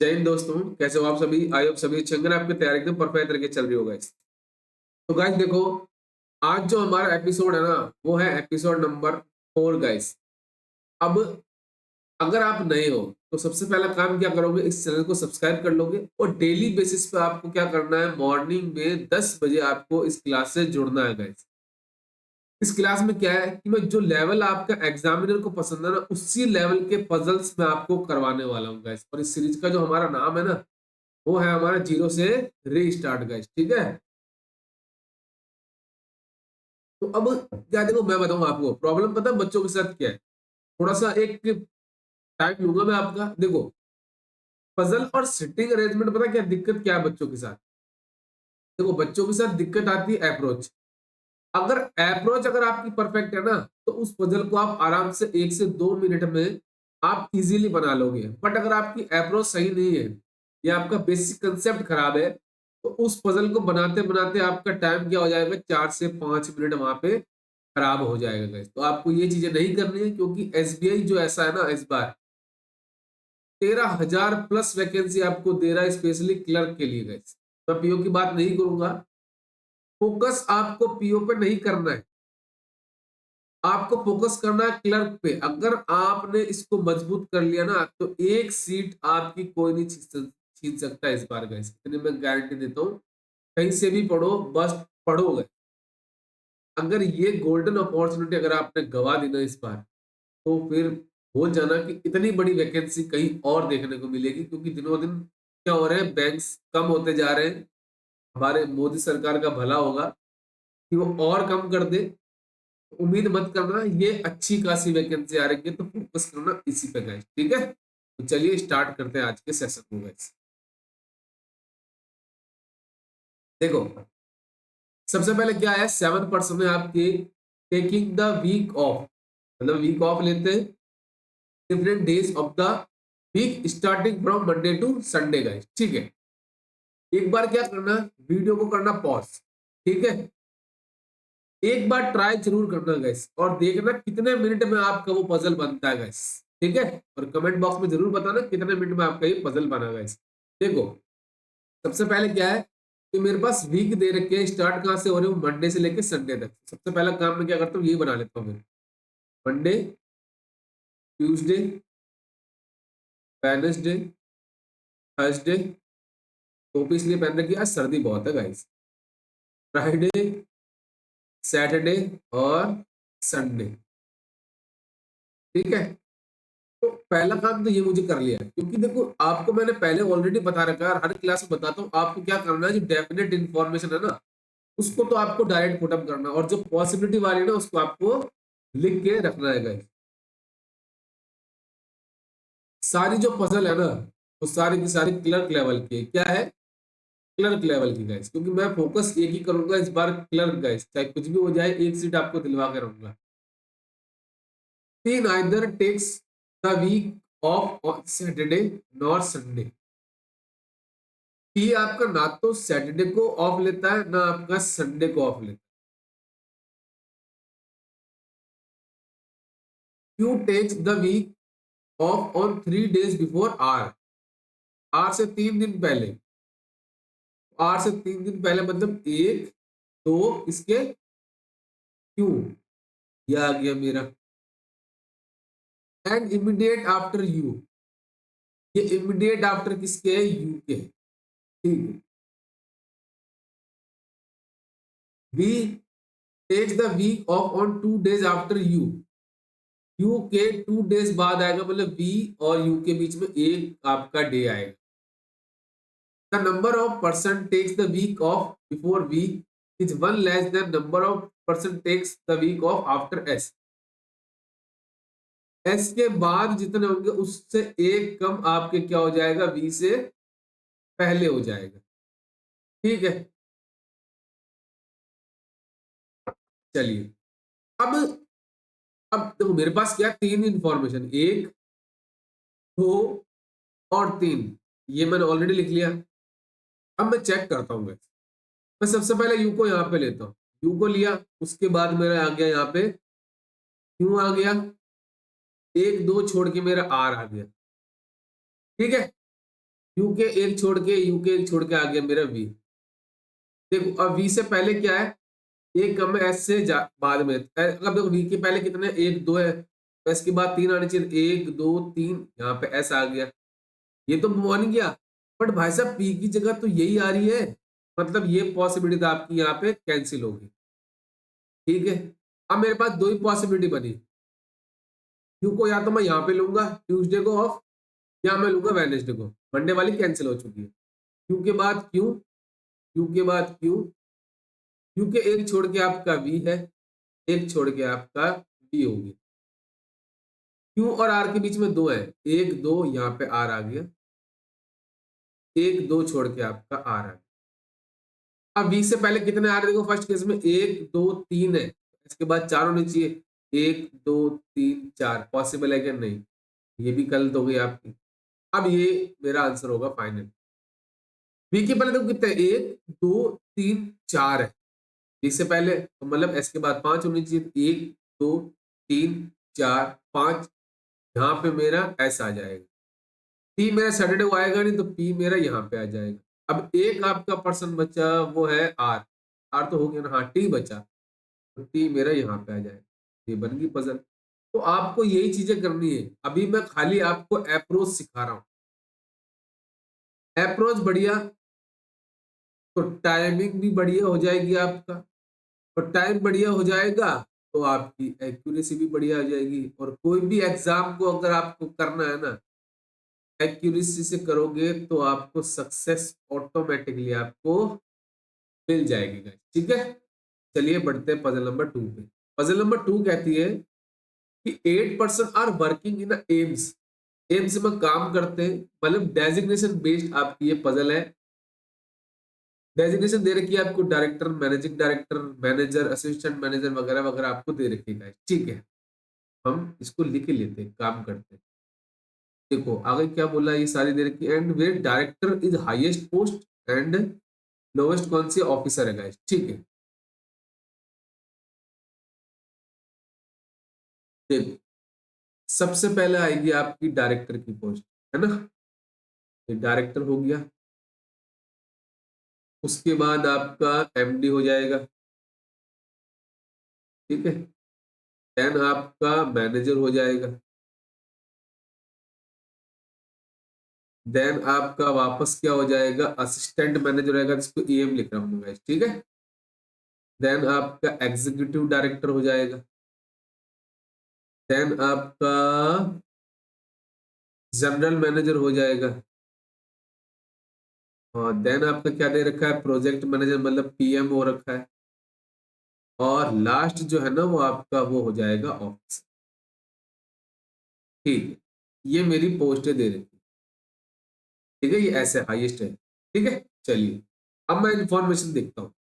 जय हिंद दोस्तों, कैसे हो आप सभी? आई होप सभी अच्छे होंगे। आपकी तैयारी एकदम परफेक्ट तरीके से चल रही हो गाइस। तो गाइस देखो, आज जो हमारा एपिसोड है ना, वो है एपिसोड नंबर 4 गाइस। अब अगर आप नए हो तो सबसे पहला काम क्या करोगे, इस चैनल को सब्सक्राइब कर लोगे और डेली बेसिस पे आपको क्या करना है, मॉर्निंग में 10 बजे आपको इस क्लास से जुड़ना है गाइस। इस क्लास में क्या है कि मैं जो लेवल आपका एग्जामिनर को पसंद है ना, उसी लेवल के पजल्स मैं आपको करवाने वाला हूँ गाइस। और इस सीरीज का जो हमारा नाम है ना, वो है हमारा जीरो से रीस्टार्ट गाइस। ठीक है, तो अब क्या देखो, मैं बताऊं आपको प्रॉब्लम पता है बच्चों के साथ क्या है। थोड़ा सा एक टाइम लूंगा मैं आपका। देखो, पजल और सिटिंग अरेंजमेंट, पता क्या दिक्कत क्या है बच्चों के साथ? देखो, बच्चों के साथ दिक्कत आती है अप्रोच। अगर आपकी परफेक्ट है ना, तो उस पजल को आप आराम से 1 से 2 मिनट में आप इजीली बना लोगे। बट अगर आपकी अप्रोच सही नहीं है या आपका बेसिक कंसेप्ट खराब है, तो उस पजल को बनाते बनाते आपका टाइम क्या हो जाएगा, 4 से 5 मिनट वहां पे खराब हो जाएगा गाइस। तो आपको ये चीजें नहीं करनी है, क्योंकि एसबीआई जो ऐसा है ना, इस बार 13,000 प्लस वैकेंसी आपको दे रहा है स्पेशली क्लर्क के लिए गाइस। मैं पीओ की बात नहीं करूंगा। फोकस आपको पीओ पे नहीं करना है, आपको फोकस करना है क्लर्क पे। अगर आपने इसको मजबूत कर लिया ना, तो एक सीट आपकी कोई नहीं छीन सकता इस बार गाइस, इतनी मैं गारंटी देता हूँ। कहीं से भी पढ़ो, बस पढ़ोगे। अगर ये गोल्डन अपॉर्चुनिटी अगर आपने गवा दी ना इस बार, तो फिर भूल जाना कि इतनी बड़ी वैकेंसी कहीं और देखने को मिलेगी। क्योंकि दिनों दिन क्या हो रहे हैं, बैंक्स कम होते जा रहे हैं। हमारे मोदी सरकार का भला होगा कि वो और कम कर दे। उम्मीद मत करना, ये अच्छी खासी वैकेंसी आ रही है, तो फोकस करना इसी पे गाइस। ठीक है, तो चलिए स्टार्ट करते हैं आज के सेशन को गाइस। देखो, सबसे पहले क्या है, 7% में आपके टेकिंग द वीक ऑफ, मतलब वीक ऑफ लेते हैं different days of the week starting from Monday to Sunday guys. ठीक है, एक बार क्या करना, वीडियो को करना पॉज। ठीक है, एक बार ट्राई जरूर करना गैस, और देखना कितने मिनट में आपका वो पजल बनता है गैस। ठीक है, और कमेंट बॉक्स में जरूर बताना कितने मिनट में आपका ये पजल बना गैस। देखो, सबसे पहले क्या है कि मेरे पास वीक दे रखे हैं, स्टार्ट कहां से हो रहे हो, मंडे से लेके संडे तक। सबसे पहला काम मैं क्या करता हूँ, ये बना लेता हूँ मैं। मंडे, ट्यूसडे, वेडनेसडे, थर्सडे, टोपी इसलिए पहन रखी है, आज सर्दी बहुत है गाइस। फ्राइडे, सैटरडे और संडे। ठीक है, तो पहला काम तो ये मुझे कर लिया है। क्योंकि देखो, आपको मैंने पहले ऑलरेडी बता रखा है, हर क्लास में बताता हूँ आपको क्या करना है। जो डेफिनेट इन्फॉर्मेशन है ना, उसको तो आपको डायरेक्ट पुटअप करना है, और जो पॉसिबिलिटी वाली है ना, उसको आपको लिख के रखना है गाइस। सारी जो पजल है ना, वो सारी की सारी क्लर्क लेवल की है। क्या है, क्लर्क लेवल की गाइस। क्योंकि मैं फोकस एक ही करूंगा इस बार, क्लर्क गाइस। चाहे कुछ भी हो जाए, एक सीट आपको दिलवा के रहूंगा। तीन either takes the week off on Saturday nor Sunday. ये आपका ना तो सैटरडे को ऑफ लेता है, ना आपका संडे को ऑफ लेता है। You takes the week off on 3 days before R. R से 3 दिन पहले, आर से 3 दिन पहले मतलब 1, 2 इसके क्यों, यह आ गया मेरा। एंड इमीडिएट आफ्टर यू, ये इमीडिएट आफ्टर किसके है, यू के। ठीक है, we takes the week off on 2 days after U. U के 2 days बाद आएगा, मतलब वी और यू के बीच में एक आपका डे आएगा। The number of person takes the week off before week is one less than number of person takes the week off after S. S के बाद जितने होंगे उससे एक कम आपके क्या हो जाएगा, V से पहले हो जाएगा। ठीक है, चलिए। अब अब देखो, मेरे पास क्या, तीन इंफॉर्मेशन, 1, 2 और 3, ये मैंने ऑलरेडी लिख लिया। अब मैं चेक करता हूँ। मैं सबसे पहले यू को यहाँ पे लेता हूँ। यू को लिया, उसके बाद मेरा आ गया यहाँ पे क्यू आ गया, 1, 2 छोड़ के मेरा आर आ गया। ठीक है, यू के एक छोड़ के आ गया मेरा वी। देखो अब वी से पहले क्या है, एक कम है एस से बाद में। अब देखो वी के पहले कितने, एक दो है, तो इसके बाद तीन आने चाहिए, एक दो तीन, यहाँ पे एस आ गया, ये तो बन गया। बट भाई साहब पी की जगह तो यही आ रही है, मतलब ये पॉसिबिलिटी आपकी यहाँ पे कैंसिल होगी। ठीक है, अब मेरे पास दो ही पॉसिबिलिटी बनी, क्यू को या तो मैं यहाँ पे लूंगा ट्यूसडे को ऑफ, या मैं लूंगा वेडनेसडे को। मंडे वाली कैंसिल हो चुकी है। क्यू के बाद क्यू, क्यू के बाद क्यू, क्यू के एक छोड़ के आपका वी है, एक छोड़ के आपका वी होगी। क्यू और आर के बीच में दो है, एक दो, यहाँ पे आर आ गया, एक दो छोड़ के आपका आर आ गया। अब वी से पहले कितने आ रहे, देखो फर्स्ट केस में एक दो तीन है, इसके बाद चार होने चाहिए, एक दो तीन चार, पॉसिबल है क्या, नहीं, ये भी गलत हो गई आपकी। अब ये मेरा आंसर होगा फाइनल। वी के पहले देखो कितने, एक दो तीन चार है, वी से पहले तो मतलब एस के बाद पांच होनी चाहिए, एक दो तीन चार पांच, यहाँ पे मेरा एस आ जाएगा। पी मेरा सैटरडे को आएगा नहीं, तो पी मेरा यहाँ पे आ जाएगा। अब एक आपका पर्सन बचा, वो है आर, आर तो हो गया ना, हाँ टी बचा, तो टी मेरा यहाँ पे आ जाएगा। ये बन गई पजल। तो आपको यही चीजें करनी है, अभी मैं खाली आपको अप्रोच सिखा रहा हूँ। अप्रोच बढ़िया, तो टाइमिंग भी बढ़िया हो जाएगी आपका, और टाइम बढ़िया हो जाएगा तो आपकी एक्यूरेसी भी बढ़िया हो जाएगी। और कोई भी एग्जाम को अगर आपको करना है ना, एक्यूरेसी से करोगे तो आपको सक्सेस ऑटोमेटिकली आपको मिल जाएगी guys, ठीक है। चलिए बढ़ते हैं पजल नंबर 2 पे। पजल नंबर 2 कहती है कि 8% are working in AIIMS, AIIMS में काम करते हैं, मतलब डेजिग्नेशन बेस्ड आपकी ये पजल है। डेजिग्नेशन दे रखी है आपको, director, managing director, manager, assistant manager वगैरह वगैरह आपको दे रखी है। ठीक है, हम इसको लिख लेते हैं, काम करते हैं। देखो आगे क्या बोला, ये सारी दे रखी है, and where director is highest post and lowest कौन सी ऑफिसर है गाइस। ठीक है, देखो सबसे पहले आएगी आपकी डायरेक्टर की पोस्ट, है ना, ये डायरेक्टर हो गया। उसके बाद आपका एमडी हो जाएगा, ठीक है। देन आपका मैनेजर हो जाएगा, देन आपका वापस क्या हो जाएगा, असिस्टेंट मैनेजर रहेगा, जिसको ईएम लिख रहा हूँ गाइस, ठीक है। देन आपका एग्जीक्यूटिव डायरेक्टर हो जाएगा, देन आपका जनरल मैनेजर हो जाएगा, और देन आपका क्या दे रखा है, प्रोजेक्ट मैनेजर मतलब पीएम हो रखा है, और लास्ट जो है ना वो आपका वो हो जाएगा ऑफिस। ठीक है, ये मेरी पोस्ट दे रखी है, ठीक है, ये ऐसे हाईएस्ट है, ठीक है। चलिए अब मैं इंफॉर्मेशन देखता हूँ।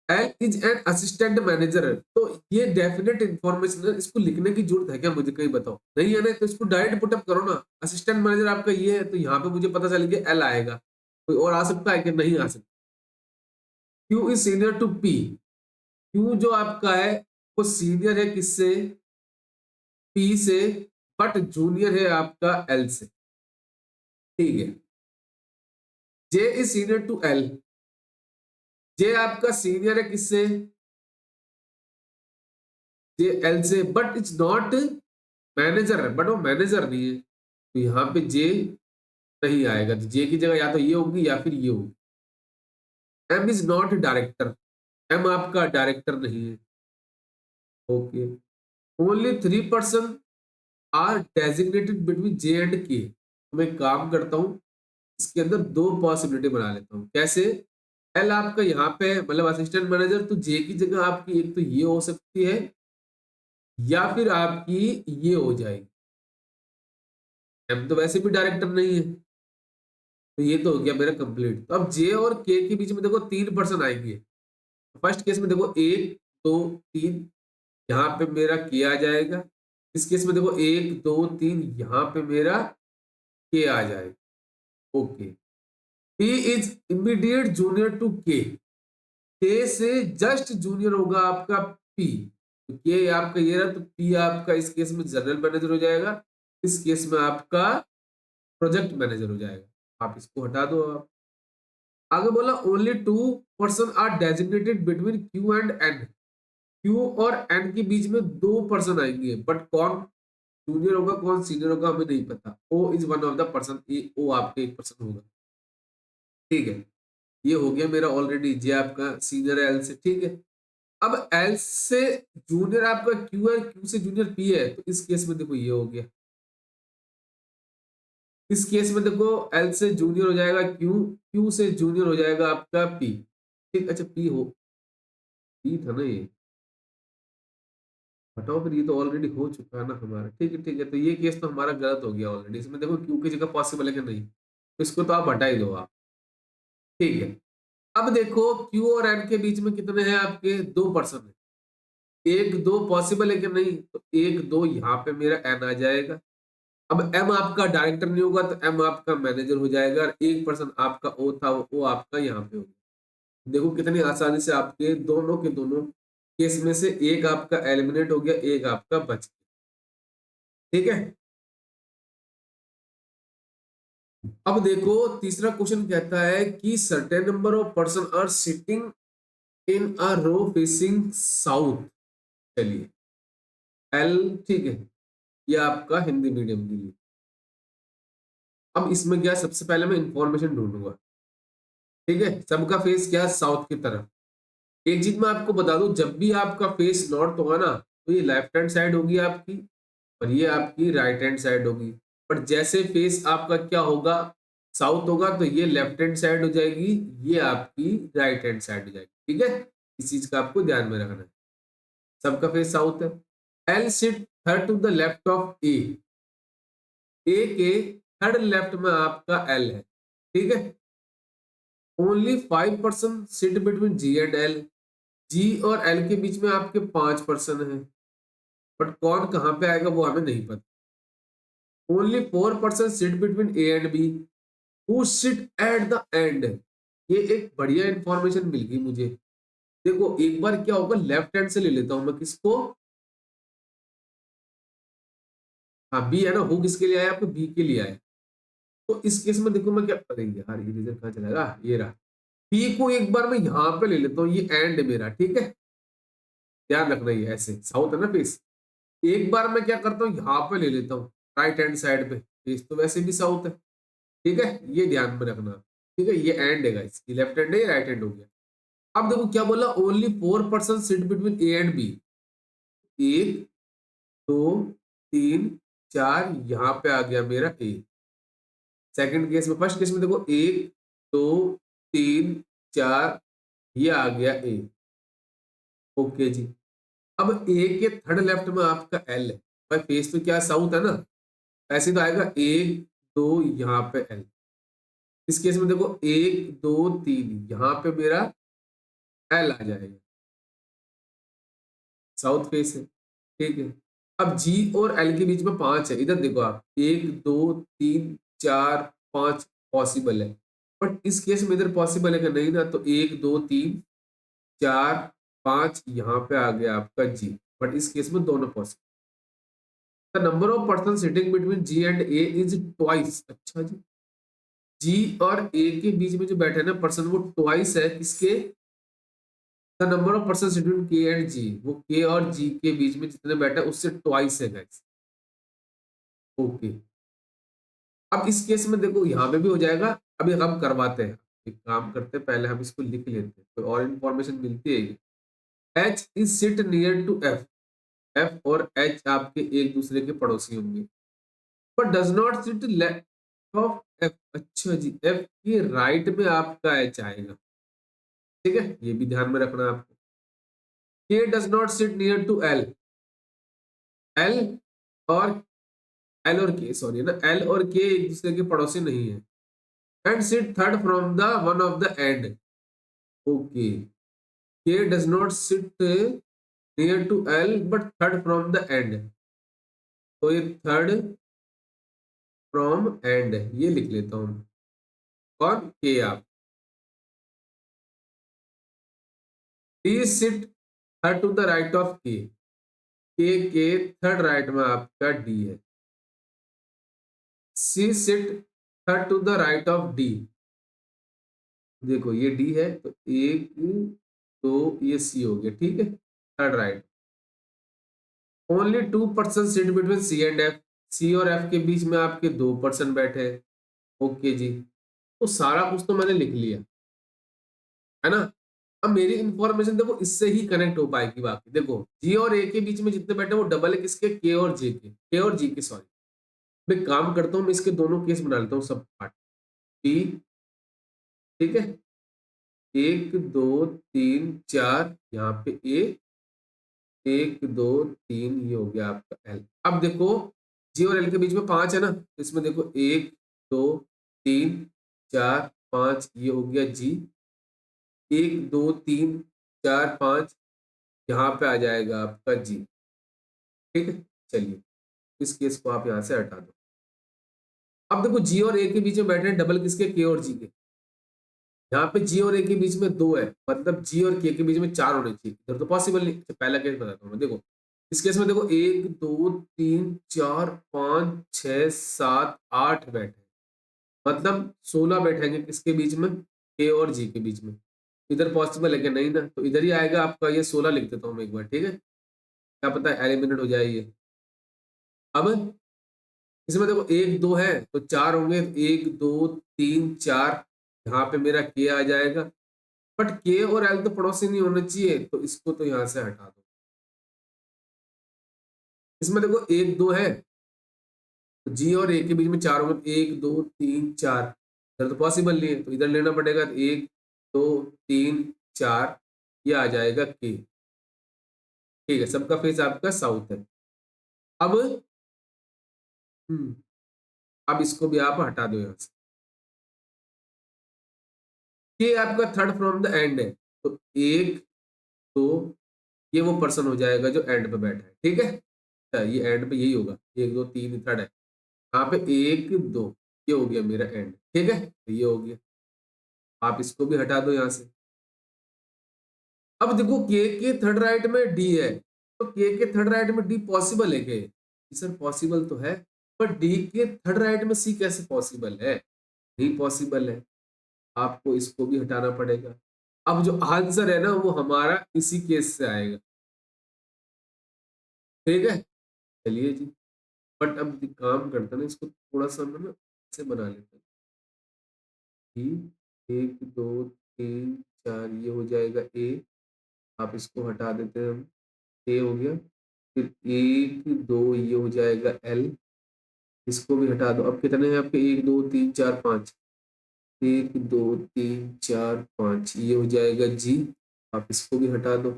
And is an assistant manager, तो ये डेफिनेट इंफॉर्मेशन है, इसको लिखने की जरूरत है क्या, मुझे कहीं बताओ, नहीं है ना, तो इसको डायरेक्ट पुटअप करो ना। असिस्टेंट मैनेजर आपका ये है, तो यहाँ पे मुझे पता चल गया एल आएगा, कोई और आ सकता है कि नहीं आ सकता। Q is senior to P, Q जो आपका है वो सीनियर है किससे, पी से, बट जूनियर है आपका एल से, ठीक है। जे इज सीनियर टू एल, जे आपका सीनियर है किससे, जे एल से, बट इट्स नॉट मैनेजर है, बट वो मैनेजर नहीं है, तो यहाँ पे जे नहीं आएगा, तो जे की जगह या तो ये होगी या फिर ये होगी। M is not director, M आपका डायरेक्टर नहीं है, okay. Only 3% are designated between J and K, मैं काम करता हूँ, इसके अंदर दो पॉसिबिलिटी बना लेता हूँ, कैसे। एल आपका यहाँ पे मतलब असिस्टेंट मैनेजर, तो जे की जगह आपकी एक तो ये हो सकती है, या फिर आपकी ये हो जाएगी, एम तो वैसे भी डायरेक्टर नहीं है, तो ये तो हो गया मेरा कंप्लीट। तो अब जे और के के बीच में देखो 3% आएंगे, फर्स्ट केस में देखो एक दो तीन, यहाँ पे मेरा के आ जाएगा। इस केस में देखो एक दो तीन, यहाँ पे मेरा के आ जाएगा, okay. P is immediate junior to K से जस्ट जूनियर होगा आपका पी, तो के आपका ये रहा, तो पी आपका इस केस में जनरल मैनेजर हो जाएगा, इस केस में आपका प्रोजेक्ट मैनेजर हो जाएगा। आप इसको हटा दो। आप आगे बोला only two person are designated between Q and N. Q और एन के बीच में दो पर्सन आएंगे, बट कौन जूनियर होगा कौन सीनियर होगा हमें नहीं पता। O is one of the person, O आपके एक पर्सन होगा। ठीक है, ये हो गया मेरा ऑलरेडी। जे आपका सीनियर है एल से, ठीक है। अब एल से जूनियर आपका क्यू है, क्यू से जूनियर पी है, तो इस केस में देखो ये हो गया। इस केस में देखो एल से जूनियर हो जाएगा क्यू, क्यू से जूनियर हो जाएगा आपका पी। ठीक, अच्छा पी हो, पी था ना ये, हटाओ फिर, ये तो ऑलरेडी हो चुका है ना हमारा। ठीक है ठीक है, तो ये केस तो हमारा गलत हो गया ऑलरेडी। इसमें देखो क्यू की जगह पॉसिबल है कि नहीं, तो इसको तो आप हटा ही दो आप। ठीक है, अब देखो क्यू और एन के बीच में कितने हैं आपके, दो पर्सन है। एक दो पॉसिबल है कि नहीं, तो एक दो यहाँ पे मेरा एन आ जाएगा। अब एम आपका डायरेक्टर नहीं होगा तो एम आपका मैनेजर हो जाएगा, और एक पर्सन आपका ओ था, वो आपका यहाँ पे होगा। देखो कितनी आसानी से आपके दोनों के दोनों केस में से एक आपका एलिमिनेट हो गया, एक आपका बच गया। ठीक है, अब देखो तीसरा क्वेश्चन कहता है कि certain number of person are sitting in a row facing south. चलिए एल, ठीक है, ये आपका हिंदी मीडियम के लिए। अब इसमें क्या, सबसे पहले मैं इंफॉर्मेशन ढूंढूंगा। ठीक है, सबका फेस क्या, साउथ की तरफ। एक चीज मैं आपको बता दूं, जब भी आपका फेस नॉर्थ होगा ना, तो ये लेफ्ट हैंड साइड होगी आपकी, और ये आपकी राइट हैंड साइड होगी। पर जैसे फेस आपका क्या होगा, साउथ होगा, तो ये लेफ्ट हैंड साइड हो जाएगी, ये आपकी राइट हैंड साइड हो जाएगी। ठीक है, इस चीज का आपको ध्यान में रखना है। सबका फेस साउथ है। L sit third to the left of A. A के थर्ड लेफ्ट में आपका एल है। ठीक है, only 5% sit between G and L. G और एल के बीच में आपके 5% है, बट कौन कहां पे आएगा वो हमें नहीं पता। Only 4% sit between A and B. Who sit at the end. ये एक बढ़िया इंफॉर्मेशन मिल गई मुझे। देखो एक बार क्या होगा, लेफ्ट हैंड से ले लेता हूं मैं किसको, हाँ बी है ना, हु किसके लिए आया, आपको बी के लिए आया। तो इस केस में देखो मैं क्या, अरे यार ये रिजल्ट कहाँ चलेगा, ये रहा। बी को एक बार मैं यहां पे ले लेता हूँ, ये एंड है मेरा। ठीक है, ध्यान रखना, ये ऐसे साउथ है ना फेस। एक बार मैं क्या करता हूँ, यहाँ पे ले लेता हूँ राइट हैंड साइड पे, फेस तो वैसे भी साउथ है। ठीक है, ये ध्यान में रखना। ठीक है, ये एंड है गाइस, ये लेफ्ट हैंड है, राइट हैंड हो गया। अब देखो क्या बोला, only 4% sit between A and B. एक, दो, तीन, चार, यहाँ पे आ गया मेरा ए। सेकंड केस में, फर्स्ट केस में देखो एक, दो, तीन, चार, ये आ गया ए। ओके जी। अब ए के थर्ड लेफ्ट में आपका एल है। भाई फेस तो क्या साउथ है ना, ऐसे तो आएगा एक, दो, यहाँ पे एल। इस केस में देखो एक, दो, तीन, यहाँ पे मेरा एल आ जाएगा, साउथ फेस है। ठीक है, अब जी और एल के बीच में 5 है। इधर देखो आप, एक, दो, तीन, चार, 5 पॉसिबल है। बट इस केस में इधर पॉसिबल है कि नहीं ना, तो एक, दो, तीन, चार, 5, यहाँ पे आ गया आपका जी। बट इस केस में दोनों possible. The number of person sitting between G and A is twice. अच्छा जी, जी और ए के बीच में जो बैठे हैं ना पर्सन, वो ट्वाइस है किसके, the number of person between के एंड जी। वो के और जी के बीच में जितने बैठे हैं उससे ट्वाइस है गाइस। ओके, अब इस केस में देखो यहाँ पे भी हो जाएगा। अभी हम करवाते हैं, एक काम करते हैं, पहले हम इसको लिख लेते हैं, तो और इंफॉर्मेशन मिलती है। H is sit near to F. F और एच आपके एक दूसरे के पड़ोसी होंगे, but does not sit left of F. अच्छा जी, एफ के राइट में आपका एच आएगा। ठीक है, ये भी ध्यान में रखना आपको। K does not sit near to L. L और एल और के, सॉरी ना, एल और के एक दूसरे के पड़ोसी नहीं है। And sit third from the one of the end. Okay, K does not sit near to L but third from the end. तो ये थर्ड फ्रॉम एंड, ये लिख लेता हूं। कौन, के आप। D sit third to the right of K third right में आपका डी है। C sit third to the right of D. देखो ये डी है तो एक दो, ये सी हो गया, ठीक है, third right. Only 2% seat between C and F. C और एफ के बीच में आपके 2% बैठे हैं। ओके जी, तो सारा कुछ तो मैंने लिख लिया है ना। अब मेरी इंफॉर्मेशन देखो इससे ही कनेक्ट हो पाएगी। बाकी देखो जी और ए के बीच में जितने बैठे वो डबल है किसके, के और जे के, के और जी के, सॉरी। मैं काम करता हूँ, मैं इसके दोनों केस बना लेता हूँ सब पार्ट। बी, ठीक है, एक दो तीन चार, यहाँ पे ए, एक दो तीन, ये हो गया आपका एल। अब देखो जी और एल के बीच में 5 है ना, तो इसमें देखो एक दो तीन चार पांच, ये हो गया जी। एक दो तीन चार पांच, यहाँ पे आ जाएगा आपका जी, ठीक है। चलिए इस केस को आप यहाँ से हटा दो। अब देखो जी और ए के बीच में बैठे हैं डबल किसके, के और जी के। यहाँ पे जी और ए के बीच में 2 है, मतलब जी और के बीच में 4 होने चाहिए, इधर तो पॉसिबल नहीं। अच्छा, पहला केस बताता हूँ मैं। देखो इस केस में देखो एक दो तीन चार पांच छह सात आठ बैठे, मतलब 16 बैठेंगे किसके बीच में, के और जी के बीच में। इधर पॉसिबल है कि नहीं ना, तो इधर ही आएगा आपका, ये 16 लिख देता हूँ मैं एक बार, ठीक है, क्या पता एलिमिनेट हो जाए ये। अब इसमें देखो एक दो है तो 4 होंगे, एक दो तीन चार, यहाँ पे मेरा के आ जाएगा। बट के और एल तो पड़ोसी नहीं होने चाहिए, तो इसको तो यहां से हटा दो। इसमें देखो एक दो है तो जी और ए के बीच में 4 होंगे, एक दो तीन चार, इधर तो पॉसिबल नहीं है, तो इधर लेना पड़ेगा, तो एक दो तीन चार, ये आ जाएगा के, ठीक है। सबका फेस आपका साउथ है। अब हम्म, अब इसको भी आप हटा दो यहाँ से। ये आपका थर्ड फ्रॉम द एंड है, तो एक दो, ये वो पर्सन हो जाएगा जो एंड पे बैठा है, ठीक है। अच्छा, ये एंड पे यही होगा, एक दो तीन थर्ड है, यहाँ पे एक दो, ये हो गया मेरा एंड, ठीक है, तो ये हो गया। आप इसको भी हटा दो यहाँ से। अब देखो के थर्ड राइट में डी है, तो के थर्ड राइट में डी पॉसिबल है क्या? सर पॉसिबल तो है, पर डी के थर्ड राइट में सी कैसे पॉसिबल है? नहीं पॉसिबल है, आपको इसको भी हटाना पड़ेगा। अब जो आंसर है ना वो हमारा इसी केस से आएगा, ठीक है। चलिए जी, बट अब एक काम करते हैं ना, इसको थोड़ा सा हम ना ऐसे बना लेते हैं कि एक दो तीन चार, ये हो जाएगा ए, आप इसको हटा देते हैं हम, ए हो गया। फिर एक दो, ये हो जाएगा एल, इसको भी हटा दो। अब कितने हैं आपके, एक दो तीन चार पाँच, एक दो तीन चार पाँच, ये हो जाएगा जी, आप इसको भी हटा दो।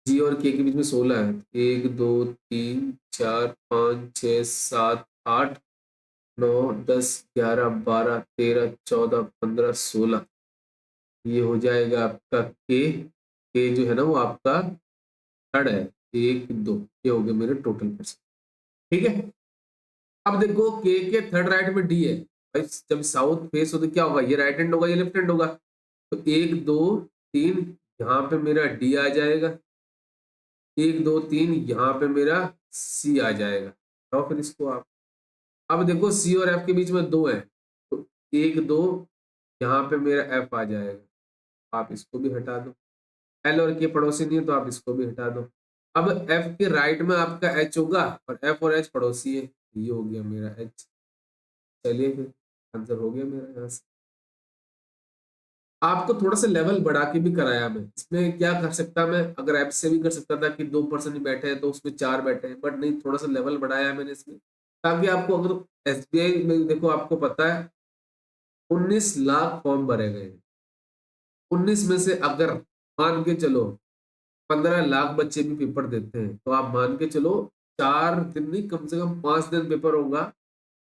जी और के बीच में 16 है, एक दो तीन चार पाँच छः सात आठ नौ दस ग्यारह बारह तेरह चौदह पंद्रह सोलह, ये हो जाएगा आपका के जो है ना वो आपका थर्ड है, एक दो, ये हो गए मेरे टोटल पर्सन, ठीक है। अब देखो के थर्ड राइट में डी है भाई, जब साउथ फेस हो तो क्या होगा, ये राइट हैंड होगा, ये लेफ्ट हैंड होगा, तो एक दो तीन, यहाँ पे मेरा डी आ जाएगा, एक दो तीन, यहाँ पे मेरा सी आ जाएगा। तो फिर इसको आप, अब देखो सी और एफ के बीच में 2 है, तो एक दो, यहाँ पे मेरा एफ आ जाएगा, आप इसको भी हटा दो। एल और के पड़ोसी नहीं है, तो आप इसको भी हटा दो। अब एफ के राइट में आपका एच होगा, और एफ और एच पड़ोसी है, ये हो गया मेरा एच। चलिए फिर आंसर हो गया मेरा यहाँ से। आपको थोड़ा सा लेवल बढ़ा के भी कराया मैं, इसमें क्या कर सकता मैं, अगर ऐप से भी कर सकता था कि 2% ही बैठे हैं तो उसमें 4 बैठे हैं, बट नहीं, थोड़ा सा लेवल बढ़ाया मैंने इसमें, ताकि आपको, अगर एसबीआई में देखो आपको पता है 19 लाख फॉर्म भरे गए हैं, 19 में से अगर मान के चलो 15 लाख बच्चे भी पेपर देते हैं, तो आप मान के चलो 4 दिन नहीं, कम से कम 5 दिन पेपर होगा,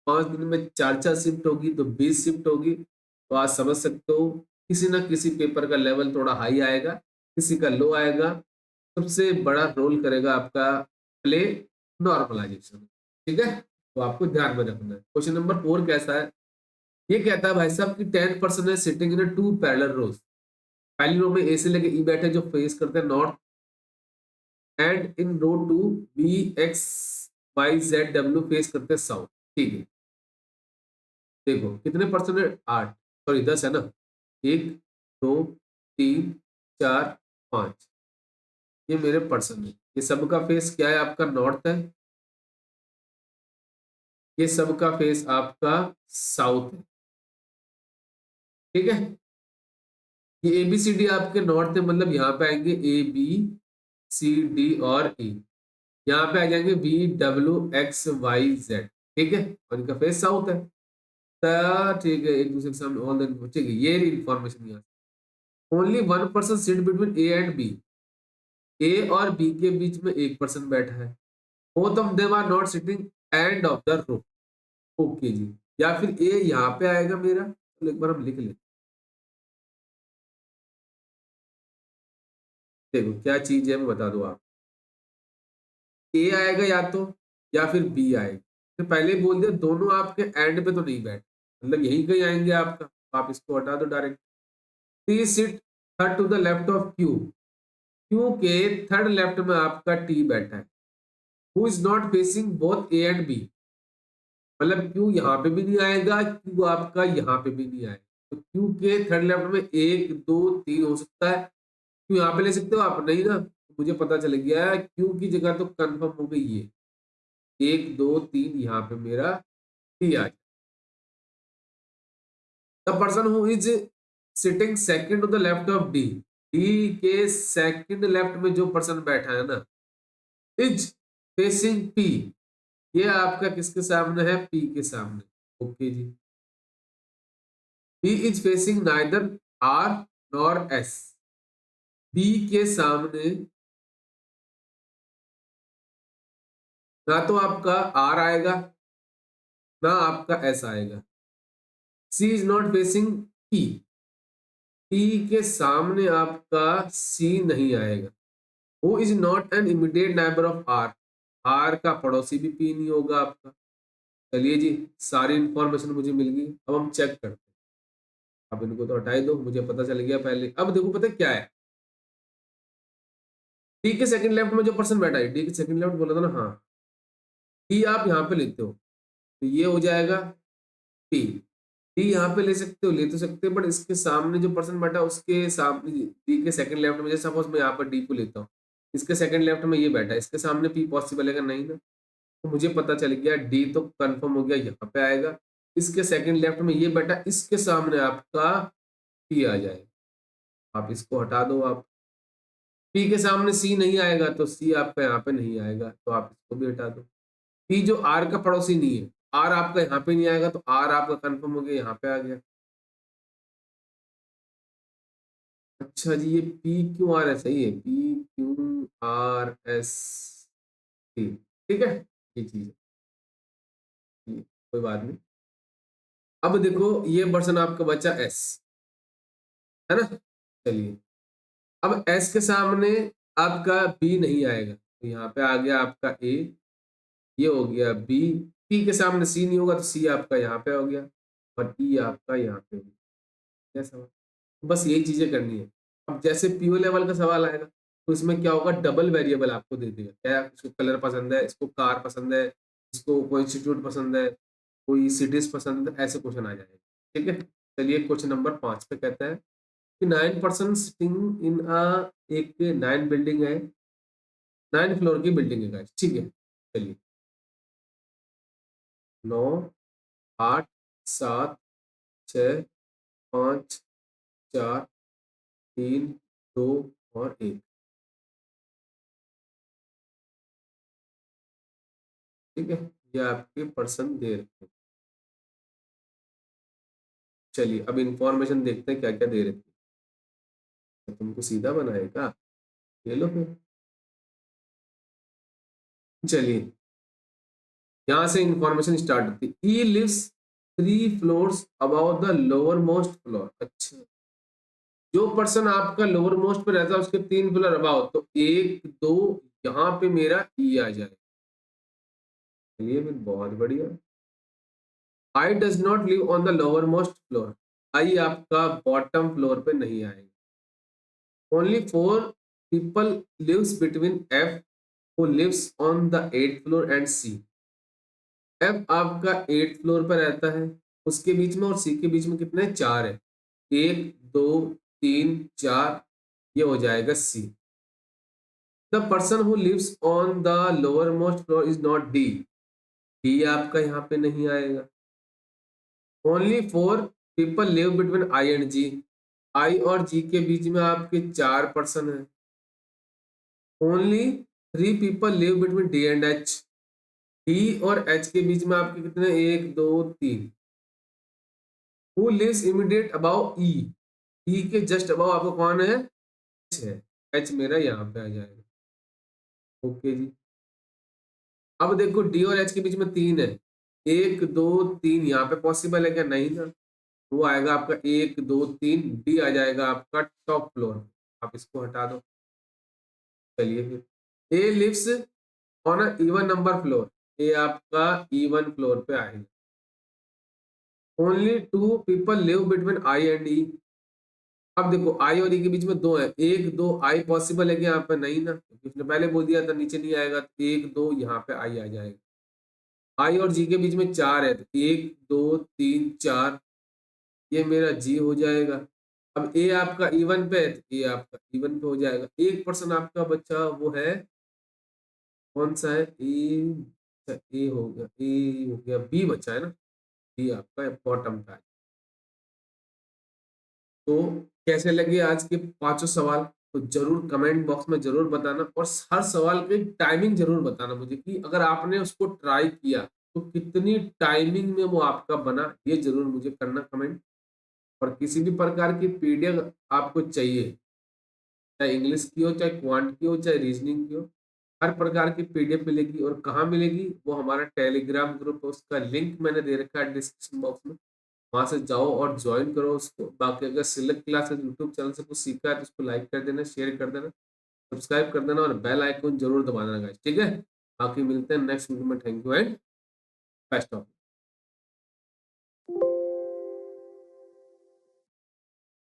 5 दिन में 4 4 शिफ्ट होगी, तो 20 शिफ्ट होगी। तो आप समझ सकते हो किसी ना किसी पेपर का लेवल थोड़ा हाई आएगा, किसी का लो आएगा। सबसे बड़ा रोल करेगा आपका प्ले नॉर्मलाइजेशन, ठीक है, तो आपको ध्यान में रखना है। क्वेश्चन नंबर 4 कैसा है, ये कहता है भाई साहब कि 10% है sitting in two parallel rows. पहली रो में ए से लेके ई बैठे जो फेस करते हैं north, and in row 2 B X Y Z W face करते हैं साउथ, ठीक है। देखो कितने पर्सन है, 8, सॉरी 10 है ना, 1 2 3 4 5, ये मेरे पर्सन है। ये सबका फेस क्या है आपका, नॉर्थ है। ये सबका फेस आपका साउथ है। ठीक है, ये ए बी सी डी आपके नॉर्थ है, मतलब यहाँ पे आएंगे ए बी सी डी और ई, यहाँ पे आ जाएंगे B W X Y Z. ठीक है, और इनका फेस साउथ है। ठीक है, एक दूसरे के सामने ऑल देन, ठीक है, ये इंफॉर्मेशन यहाँ। Only one person sit between A and B, A और बी के बीच में एक पर्सन बैठा है। Both of them are not sitting end of the room. Okay जी, या फिर ए यहाँ पे आएगा मेरा, तो एक बार हम लिख लेते। देखो क्या चीज है मैं बता दूं आप, ए आएगा या फिर बी आएगा। तो पहले ही बोल दिया दोनों आपके एंड पे तो नहीं बैठ, मतलब यहीं कहीं आएंगे आपका, तो आप इसको हटा दो direct. T sit third to the left of Q, Q के थर्ड लेफ्ट में आपका टी बैठा है। Who is not facing both A and B, मतलब क्यू यहाँ पे भी नहीं आएगा, क्यू आपका यहाँ पे भी नहीं आएगा। तो क्यू के थर्ड लेफ्ट में 1 2 3 हो सकता है। क्यू यहाँ पे ले सकते हो आप, नहीं ना, मुझे पता चल गया क्यू की जगह तो कंफर्म हो गई ये, 1 2 3 यहाँ पे मेरा टी आ गया। The person who is sitting second to the left of D, D के सेकंड लेफ्ट में जो पर्सन बैठा है ना, इज फेसिंग पी, ये आपका किसके सामने है, पी के सामने। ओके जी, P is facing neither R nor S, B के सामने ना तो आपका आर आएगा ना आपका एस आएगा। C is not facing P, P के सामने आपका सी नहीं आएगा। Who is not an immediate neighbour of R, R का पड़ोसी भी पी नहीं होगा आपका। चलिए जी, सारी इंफॉर्मेशन मुझे मिल गई, अब हम चेक करते हैं। अब इनको तो हटाई दो, मुझे पता चल गया पहले। अब देखो पता है क्या है, डी के सेकंड लेफ्ट में जो पर्सन बैठा है, डी के सेकंड लेफ्ट बोला था ना, हाँ, डी आप यहाँ पे लेते हो तो ये हो जाएगा पी। डी यहाँ पे ले सकते हो, ले तो सकते हो, बट इसके सामने जो पर्सन बैठा है उसके सामने डी के सेकंड लेफ्ट में, जैसे सपोज मैं यहाँ पर डी को लेता हूँ, इसके सेकंड लेफ्ट में ये बैठा है, इसके सामने पी पॉसिबल है नहीं ना। तो मुझे पता चल गया डी तो कंफर्म हो गया, यहाँ पे आएगा। इसके सेकंड लेफ्ट में ये बैठा, इसके सामने आपका पी आ जाएगा। आप इसको हटा दो आप, पी के सामने सी नहीं आएगा तो सी आपका यहाँ पे नहीं आएगा, तो आप इसको भी हटा दो। पी जो आर का पड़ोसी नहीं है, आर आपका यहाँ पे नहीं आएगा, तो आर आपका कंफर्म हो गया, यहाँ पे आ गया। अच्छा जी, ये पी क्यू आर एस है, ये P Q R S T, ठीक है, ये चीज है, कोई बात नहीं। अब देखो ये वर्जन आपका बचा एस, है ना। चलिए, अब एस के सामने आपका बी नहीं आएगा, तो यहाँ पे आ गया आपका ए, ये हो गया बी। पी के सामने सी नहीं होगा तो सी आपका यहाँ पे हो गया, और ई आपका यहाँ पे हो गया। सवाल, बस यही चीजें करनी है। अब जैसे पीओ लेवल का सवाल आएगा तो इसमें क्या होगा, डबल वेरिएबल आपको दे देगा, क्या इसको कलर पसंद है, इसको कार पसंद है, इसको कोई इंस्टीट्यूट पसंद है, कोई सिटीज पसंद है, ऐसे क्वेश्चन आ जाएंगे। ठीक है, चलिए क्वेश्चन नंबर 5 पे कहता है कि 9 पर्सन सिटिंग इन अ, एक 9 बिल्डिंग है, 9 फ्लोर की बिल्डिंग है guys, ठीक है। चलिए 9 8 7 6 5 4 3 2 और 1, ठीक है, ये आपके पर्सन दे रखे हैं। चलिए अब इंफॉर्मेशन देखते हैं क्या क्या दे रखे हैं। तुमको सीधा बनाएगा, ये लो फिर। चलिए यहाँ से इंफॉर्मेशन स्टार्ट होती है। E lives 3 floors about the lowermost floor. अच्छा, जो पर्सन आपका लोअर मोस्ट पे रहता है उसके 3 फ्लोर अबाउट, तो 1 2 यहाँ पे मेरा ई आ जाए। चलिए फिर बहुत बढ़िया। I does not live on the lowermost floor, I आपका बॉटम फ्लोर पे नहीं आएगा। Only 4 people lives between F, who lives on the 8th floor and C। F आपका 8th फ्लोर पर रहता है, उसके बीच में और सी के बीच में कितने, 4 है। 1 2 3 4, ये हो जाएगा C. The person who lives on the lowermost floor is not D. D आपका यहाँ पे नहीं आएगा। Only 4 people live between I and G. I और जी के बीच में आपके 4 पर्सन है। Only 3 people live between D and H. D और एच के बीच में आपके कितने, 1 2 3। Who lives immediate above E. E के जस्ट अबाउ आपको कौन है, एच है। एच मेरा यहाँ पे आ जाएगा। ओके जी। अब देखो डी और एच के बीच में 3 है। 1 2 3 यहाँ पे पॉसिबल है क्या, नहीं ना। वो आएगा आपका 1 2 3, डी आ जाएगा आपका टॉप फ्लोर। आप इसको हटा दो। चलिए फिर A lives on a even number floor. A आपका इवन फ्लोर पे आएगा। Only 2 people live between I and E. अब देखो आई और ई के बीच में 2 है। 1 2 आई पॉसिबल है कि यहाँ पे, नहीं ना, क्योंकि उसने पहले बोल दिया था नीचे नहीं आएगा। तो 1 2 यहाँ पे आई आ जाएगा। आई और जी के बीच में 4 है, तो 1 2 3 4, ये मेरा जी हो जाएगा। अब ए आपका इवन पे है, तो ए आपका इवन पे हो जाएगा। एक पर्सन आपका बच्चा वो है, कौन सा है, ए। ए हो गया, ए हो गया, बी बचा है ना। बी आपका बॉटम का है। तो कैसे लगे आज के पांचों सवाल, तो जरूर कमेंट बॉक्स में जरूर बताना, और हर सवाल की टाइमिंग जरूर बताना मुझे, कि अगर आपने उसको ट्राई किया तो कितनी टाइमिंग में वो आपका बना, ये जरूर मुझे करना कमेंट। और किसी भी प्रकार की पीडीएफ आपको चाहिए, चाहे इंग्लिश की हो, चाहे क्वांट की हो, चाहे रीजनिंग की हो, हर प्रकार की पीडीएफ मिलेगी। और कहाँ मिलेगी, वो हमारा टेलीग्राम ग्रुप है, उसका लिंक मैंने दे रखा है डिस्क्रिप्शन बॉक्स में। वहां से जाओ और ज्वाइन करो उसको। बाकी अगर सिलेक्ट क्लासेस यूट्यूब चैनल से कुछ सीखा है तो उसको लाइक कर देना, शेयर कर देना, सब्सक्राइब कर देना, और बेल आइकन जरूर दबा देना गाइस, ठीक है। बाकी मिलते हैं नेक्स्ट वीडियो में। Thank you and best of.